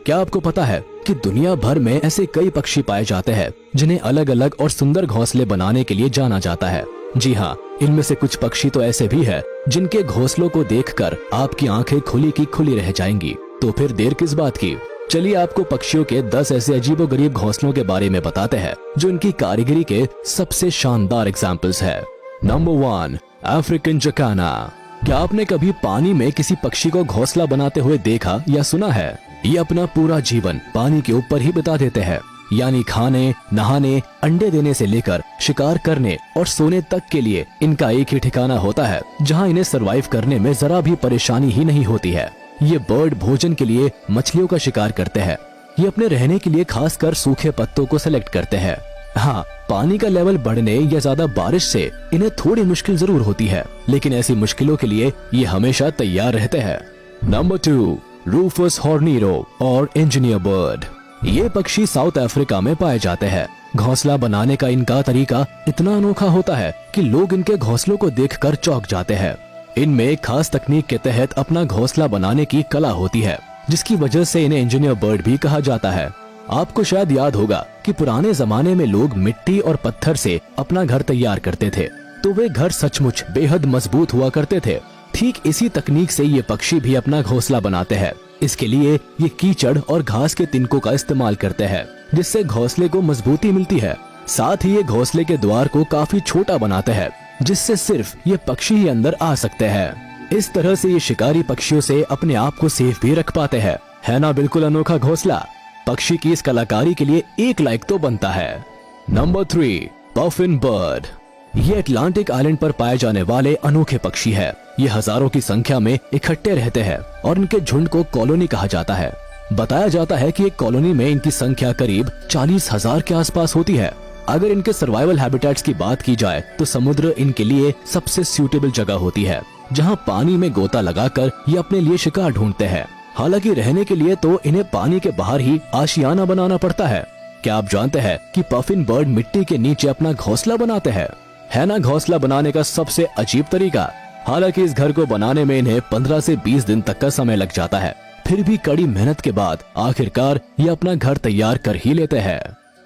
क्या आपको पता है कि दुनिया भर में ऐसे कई पक्षी पाए जाते हैं जिन्हें अलग अलग और सुंदर घोंसले बनाने के लिए जाना जाता है। जी हाँ, इनमें से कुछ पक्षी तो ऐसे भी हैं जिनके घोंसलों को देखकर आपकी आंखें खुली की खुली रह जाएंगी। तो फिर देर किस बात की, चलिए आपको पक्षियों के 10 ऐसे अजीबोगरीब घोंसलों के बारे में बताते हैं जो इनकी कारीगरी के सबसे शानदार एग्जाम्पल्स है। Number 1, African जकाना। क्या आपने कभी पानी में किसी पक्षी को घोंसला बनाते हुए देखा या सुना है? ये अपना पूरा जीवन पानी के ऊपर ही बिता देते हैं, यानी खाने, नहाने, अंडे देने से लेकर शिकार करने और सोने तक के लिए इनका एक ही ठिकाना होता है जहां इन्हें सरवाइव करने में जरा भी परेशानी ही नहीं होती है। ये बर्ड भोजन के लिए मछलियों का शिकार करते हैं। ये अपने रहने के लिए खासकर सूखे पत्तों को सेलेक्ट करते हैं। हाँ, पानी का लेवल बढ़ने या ज्यादा बारिश से इन्हें थोड़ी मुश्किल जरूर होती है, लेकिन ऐसी मुश्किलों के लिए ये हमेशा तैयार रहते हैं। नंबर 2, रूफस हॉर्नीरो और इंजीनियर बर्ड। ये पक्षी साउथ अफ्रीका में पाए जाते हैं। घोंसला बनाने का इनका तरीका इतना अनोखा होता है कि लोग इनके घोंसलों को देखकर चौंक जाते हैं। इनमें एक खास तकनीक के तहत अपना घोंसला बनाने की कला होती है, जिसकी वजह से इन्हें इंजीनियर बर्ड भी कहा जाता है। आपको शायद याद होगा कि पुराने जमाने में लोग मिट्टी और पत्थर से अपना घर तैयार करते थे, तो वे घर सचमुच बेहद मजबूत हुआ करते थे। ठीक इसी तकनीक से ये पक्षी भी अपना घोंसला बनाते हैं। इसके लिए ये कीचड़ और घास के तिनकों का इस्तेमाल करते हैं, जिससे घोंसले को मजबूती मिलती है। साथ ही ये घोंसले के द्वार को काफी छोटा बनाते हैं, जिससे सिर्फ ये पक्षी ही अंदर आ सकते हैं। इस तरह से ये शिकारी पक्षियों से अपने आप को सेफ भी रख पाते हैं। है ना बिल्कुल अनोखा घोंसला? पक्षी की इस कलाकारी के लिए 1 लाइक तो बनता है। Number 3, puffin bird. ये अटलांटिक आइलैंड पर पाए जाने वाले अनोखे पक्षी है। ये हजारों की संख्या में इकट्ठे रहते हैं और इनके झुंड को कॉलोनी कहा जाता है। बताया जाता है कि एक कॉलोनी में इनकी संख्या करीब 40,000 के आसपास होती है। अगर इनके सर्वाइवल हैबिटेट्स की बात की जाए तो समुद्र इनके लिए सबसे सूटेबल जगह होती है, जहां पानी में गोता लगाकर ये अपने लिए शिकार ढूंढते हैं। हालांकि रहने के लिए तो इन्हें पानी के बाहर ही आशियाना बनाना पड़ता है। क्या आप जानते हैं कि पफिन बर्ड मिट्टी के नीचे अपना घोंसला बनाते हैं? है ना घोंसला बनाने का सबसे अजीब तरीका। हालांकि इस घर को बनाने में इन्हें 15 से 20 दिन तक का समय लग जाता है। फिर भी कड़ी मेहनत के बाद आखिरकार ये अपना घर तैयार कर ही लेते हैं।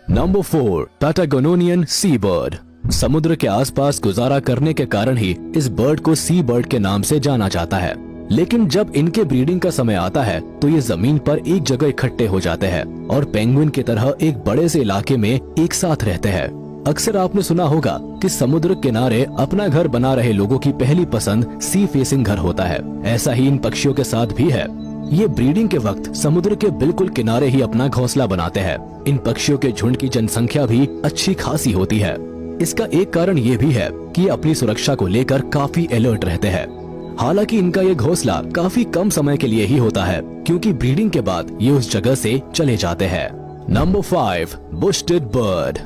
नंबर 4, पैटागोनियन सी बर्ड। समुद्र के आसपास गुजारा करने के कारण ही इस बर्ड को सी बर्ड के नाम से जाना जाता है। लेकिन जब इनके ब्रीडिंग का समय आता है तो ये जमीन पर एक जगह इकट्ठे हो जाते हैं और पेंगुइन की तरह एक बड़े से इलाके में एक साथ रहते हैं। अक्सर आपने सुना होगा कि समुद्र किनारे अपना घर बना रहे लोगों की पहली पसंद सी फेसिंग घर होता है। ऐसा ही इन पक्षियों के साथ भी है। ये ब्रीडिंग के वक्त समुद्र के बिल्कुल किनारे ही अपना घोंसला बनाते हैं। इन पक्षियों के झुंड की जनसंख्या भी अच्छी खासी होती है। इसका एक कारण ये भी है कि ये अपनी सुरक्षा को लेकर काफी अलर्ट रहते हैं। हालांकि इनका ये घोंसला काफी कम समय के लिए ही होता है, क्योंकि ब्रीडिंग के बाद ये उस जगह से चले जाते हैं। Number 5, बुश-टिड bird.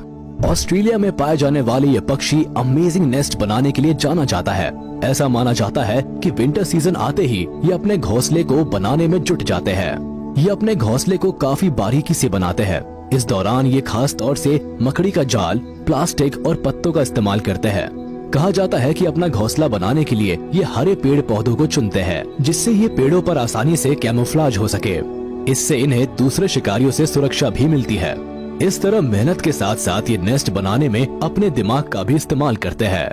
ऑस्ट्रेलिया में पाए जाने वाले ये पक्षी अमेजिंग नेस्ट बनाने के लिए जाना जाता है। ऐसा माना जाता है कि विंटर सीजन आते ही ये अपने घोंसले को बनाने में जुट जाते हैं। ये अपने घोंसले को काफी बारीकी से बनाते हैं। इस दौरान ये खास तौर से मकड़ी का जाल, प्लास्टिक और पत्तों का इस्तेमाल करते हैं। कहा जाता है कि अपना घोंसला बनाने के लिए ये हरे पेड़ पौधों को चुनते हैं, जिससे ये पेड़ों पर आसानी से कैमोफ्लेज हो सके। इससे इन्हें दूसरे शिकारियों से सुरक्षा भी मिलती है। इस तरह मेहनत के साथ साथ ये नेस्ट बनाने में अपने दिमाग का भी इस्तेमाल करते हैं।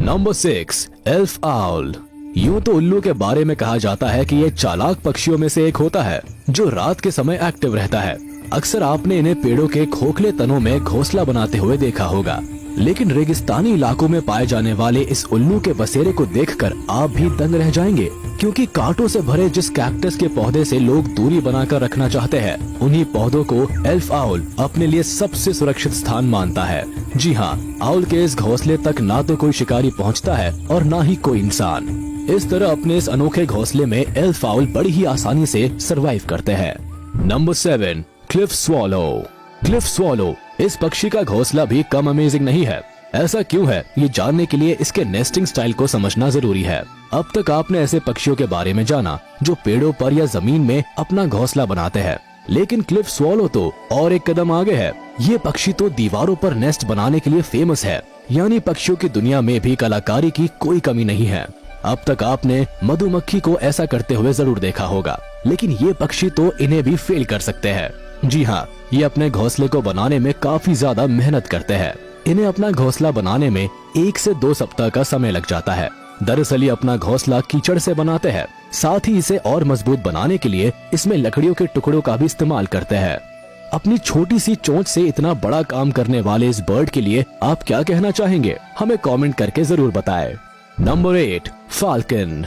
Number 6, elf owl. यूं तो उल्लू के बारे में कहा जाता है कि ये चालाक पक्षियों में से एक होता है जो रात के समय एक्टिव रहता है। अक्सर आपने इन्हें पेड़ों के खोखले तनों में घोंसला बनाते हुए देखा होगा, लेकिन रेगिस्तानी इलाकों में पाए जाने वाले इस उल्लू के बसेरे को देखकर आप भी दंग रह जाएंगे, क्योंकि कांटों से भरे जिस कैक्टस के पौधे से लोग दूरी बनाकर रखना चाहते हैं, उन्हीं पौधों को एल्फ आउल अपने लिए सबसे सुरक्षित स्थान मानता है। जी हाँ, आउल के इस घोंसले तक ना तो कोई शिकारी पहुँचता है और ना ही कोई इंसान। इस तरह अपने इस अनोखे घोंसले में एल्फ आउल बड़ी ही आसानी से सरवाइव करते हैं। Number 7, Cliff swallow. Cliff swallow इस पक्षी का घोंसला भी कम अमेजिंग नहीं है। ऐसा क्यों है, ये जानने के लिए इसके नेस्टिंग स्टाइल को समझना जरूरी है। अब तक आपने ऐसे पक्षियों के बारे में जाना जो पेड़ों पर या जमीन में अपना घोंसला बनाते हैं, लेकिन क्लिफ स्वॉलो तो और एक कदम आगे है। ये पक्षी तो दीवारों पर नेस्ट बनाने के लिए फेमस है, यानी पक्षियों की दुनिया में भी कलाकारी की कोई कमी नहीं है। अब तक आपने मधुमक्खी को ऐसा करते हुए जरूर देखा होगा, लेकिन ये पक्षी तो इन्हें भी फेल कर सकते हैं। जी हाँ, ये अपने घोंसले को बनाने में काफी ज्यादा मेहनत करते हैं। इन्हें अपना घोंसला बनाने में 1 से 2 सप्ताह का समय लग जाता है। दरअसल ये अपना घोंसला कीचड़ से बनाते हैं। साथ ही इसे और मजबूत बनाने के लिए इसमें लकड़ियों के टुकड़ों का भी इस्तेमाल करते हैं। अपनी छोटी सी चोंच से इतना बड़ा काम करने वाले इस बर्ड के लिए आप क्या कहना चाहेंगे? हमें कमेंट करके जरूर बताएं। Number 8, falcon.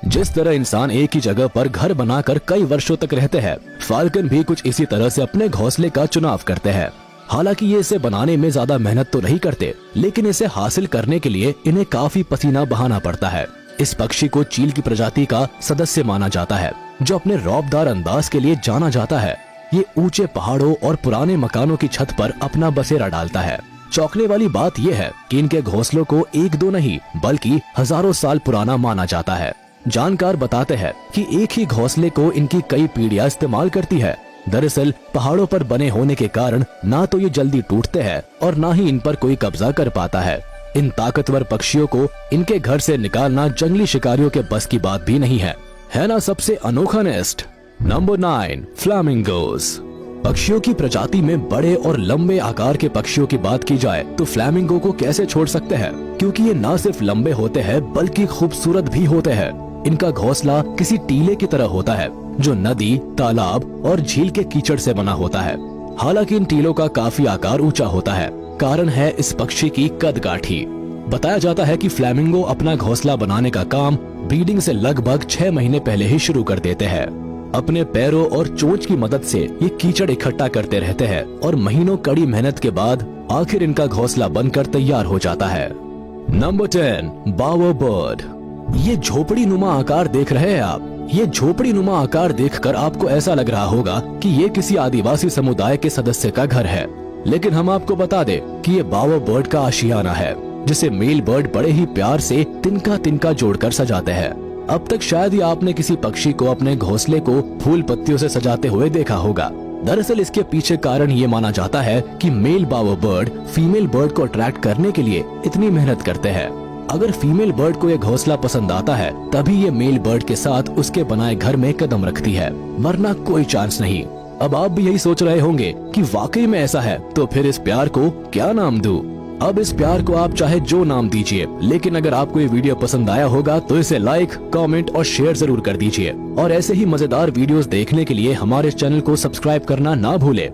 जिस तरह इंसान एक ही जगह पर घर बनाकर कई वर्षों तक रहते हैं, फाल्कन भी कुछ इसी तरह से अपने घोंसले का चुनाव करते हैं। हालांकि ये इसे बनाने में ज्यादा मेहनत तो नहीं करते, लेकिन इसे हासिल करने के लिए इन्हें काफी पसीना बहाना पड़ता है। इस पक्षी को चील की प्रजाति का सदस्य माना जाता है, जो अपने रौबदार अंदाज के लिए जाना जाता है। ये ऊंचे पहाड़ों और पुराने मकानों की छत पर अपना बसेरा डालता है। चौंकने वाली बात यह है कि इनके घोंसलों को 1-2 नहीं बल्कि हजारों साल पुराना माना जाता है। जानकार बताते हैं कि एक ही घोंसले को इनकी कई पीढ़ियां इस्तेमाल करती है। दरअसल पहाड़ों पर बने होने के कारण ना तो ये जल्दी टूटते हैं और ना ही इन पर कोई कब्जा कर पाता है। इन ताकतवर पक्षियों को इनके घर से निकालना जंगली शिकारियों के बस की बात भी नहीं है ना सबसे अनोखा नेस्ट। नंबर 9, फ्लामिंगोज। पक्षियों की प्रजाति में बड़े और लंबे आकार के पक्षियों की बात की जाए तो फ्लैमिंगो को कैसे छोड़ सकते हैं, क्योंकि ये न सिर्फ लंबे होते हैं बल्कि खूबसूरत भी होते हैं। इनका घोंसला किसी टीले की तरह होता है, जो नदी, तालाब और झील के कीचड़ से बना होता है। हालांकि इन टीलों का काफी आकार ऊंचा होता है। कारण है इस पक्षी की कदकाठी। बताया जाता है कि फ्लैमिंगो अपना घोंसला बनाने का काम ब्रीडिंग से लगभग 6 महीने पहले ही शुरू कर देते हैं। अपने पैरों और चोंच की मदद से ये कीचड़ इकट्ठा करते रहते हैं और महीनों कड़ी मेहनत के बाद आखिर इनका घोंसला बनकर तैयार हो जाता है। नंबर 10, बावर बर्ड। ये झोपड़ी नुमा आकार देख रहे हैं आप। ये झोपड़ी नुमा आकार देखकर आपको ऐसा लग रहा होगा कि ये किसी आदिवासी समुदाय के सदस्य का घर है, लेकिन हम आपको बता दें कि ये बावर बर्ड का आशियाना है, जिसे मेल बर्ड बड़े ही प्यार से तिनका तिनका जोड़कर सजाते हैं। अब तक शायद ही आपने किसी पक्षी को अपने घोंसले को फूल पत्तियों से सजाते हुए देखा होगा। दरअसल इसके पीछे कारण ये माना जाता है कि मेल बावर बर्ड फीमेल बर्ड को अट्रैक्ट करने के लिए इतनी मेहनत करते हैं। अगर फीमेल बर्ड को ये घोंसला पसंद आता है तभी ये मेल बर्ड के साथ उसके बनाए घर में कदम रखती है, वरना कोई चांस नहीं। अब आप भी यही सोच रहे होंगे कि वाकई में ऐसा है, तो फिर इस प्यार को क्या नाम दूं? अब इस प्यार को आप चाहे जो नाम दीजिए, लेकिन अगर आपको ये वीडियो पसंद आया होगा तो इसे लाइक, कमेंट और शेयर जरूर कर दीजिए। और ऐसे ही मजेदार वीडियोस देखने के लिए हमारे चैनल को सब्सक्राइब करना ना भूले।